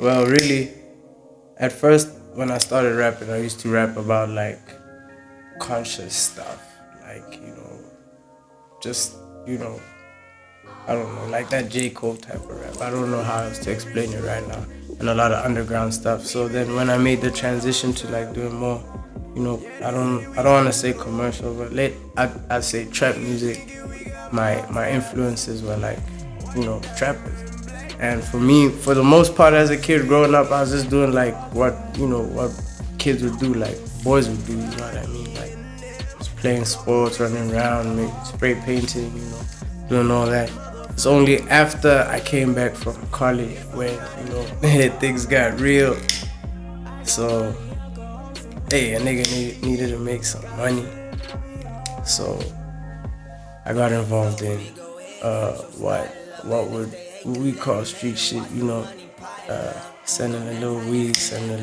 Well, really, at first when I started rapping, I used to rap about like conscious stuff, like just you know, I don't know, like that J. Cole type of rap. I don't know how else to explain it right now, and a lot of underground stuff. So then when I made the transition to like doing more, I don't want to say commercial, but I say trap music. My influences were like, trappers. And for me, for the most part, as a kid growing up, I was just doing like what kids would do, like boys would do. You know what I mean? Like just playing sports, running around, spray painting, doing all that. It's only after I came back from college when things got real. So hey, a nigga needed to make some money. So I got involved in what would we call street shit, selling a little weed, selling a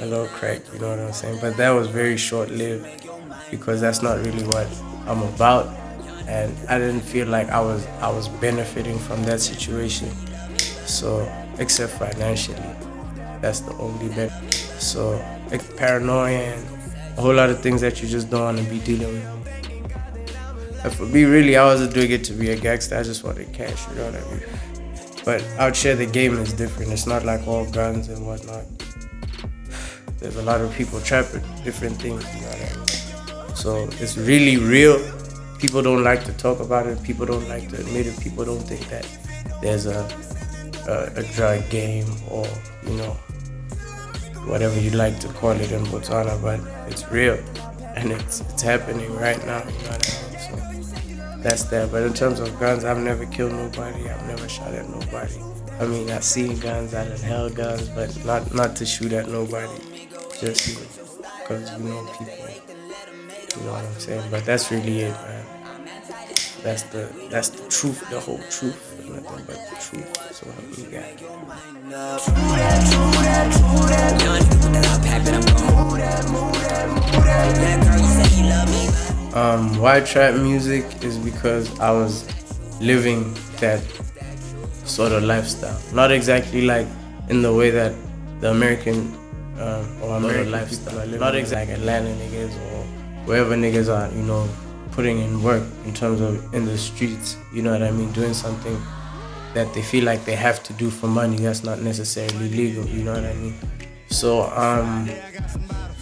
little crack, you know what I'm saying? But that was very short lived because that's not really what I'm about, and I didn't feel like I was benefiting from that situation. So except financially, that's the only benefit. So like paranoia and a whole lot of things that you just don't want to be dealing with. And for me, really, I wasn't doing it to be a gangster. I just wanted cash, you know what I mean? But out here, the game is different. It's not like all guns and whatnot. There's a lot of people trapping different things, you know what I mean? So it's really real. People don't like to talk about it. People don't like to admit it. People don't think that there's a drug game or, whatever you like to call it in Botswana, but it's real. And it's happening right now, you know what I mean? So that's that. But in terms of guns, I've never killed nobody. I've never shot at nobody. I mean, I've seen guns, I done held guns, but not to shoot at nobody. Just because people. You know what I'm saying? But that's really it, man. That's the truth, the whole truth. Nothing but the truth. So what we got. Why trap music is because I was living that sort of lifestyle. Not exactly like in the way that the American or American lifestyle. Not exactly like Atlanta niggas or wherever niggas are, putting in work in terms of in the streets. You know what I mean? Doing something that they feel like they have to do for money. That's not necessarily legal. You know what I mean? So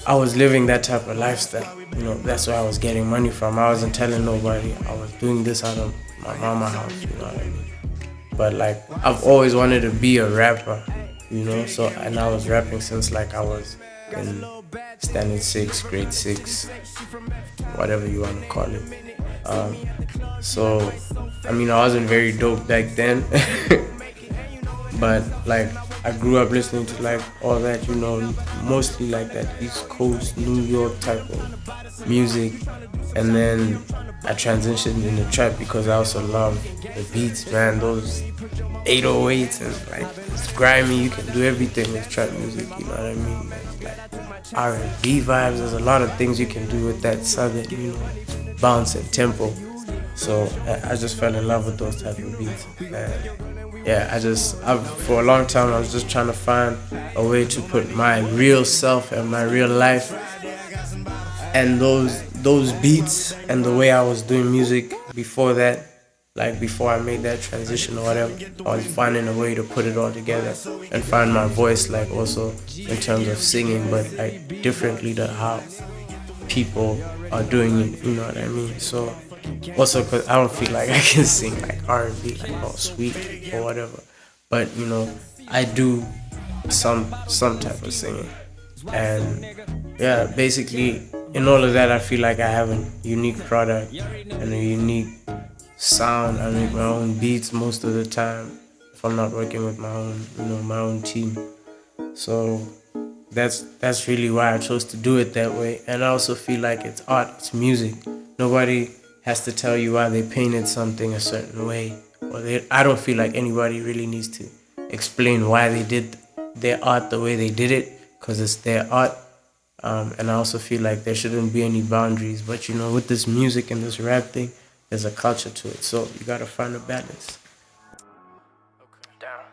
I was living that type of lifestyle. That's where I was getting money from. I wasn't telling nobody. I was doing this out of my mama's house. You know what I mean? But like I've always wanted to be a rapper. So and I was rapping since like I was in standard 6, grade 6, whatever you want to call it. So I mean I wasn't very dope back then, but like I grew up listening to like all that, mostly like that East Coast, New York type of music, and then I transitioned into trap because I also love the beats, man. Those 808s and like it's grimy. You can do everything with trap music. You know what I mean? Like R&B vibes. There's a lot of things you can do with that southern, bounce and tempo. So I just fell in love with those type of beats. And yeah, for a long time I was just trying to find a way to put my real self and my real life and those beats and the way I was doing music before that, like before I made that transition or whatever. I was finding a way to put it all together and find my voice, like also in terms of singing, but like differently to how people are doing it. You know what I mean? So also because I don't feel like I can sing like R&B, like all sweet or whatever, but I do some type of singing, and yeah, basically in all of that I feel like I have a unique product and a unique sound. I make my own beats most of the time if I'm not working with my own team. So that's really why I chose to do it that way. And I also feel like it's art, it's music. Nobody has to tell you why they painted something a certain way, I don't feel like anybody really needs to explain why they did their art the way they did it, because it's their art. And I also feel like there shouldn't be any boundaries. But with this music and this rap thing, there's a culture to it, so you gotta find a balance. Down.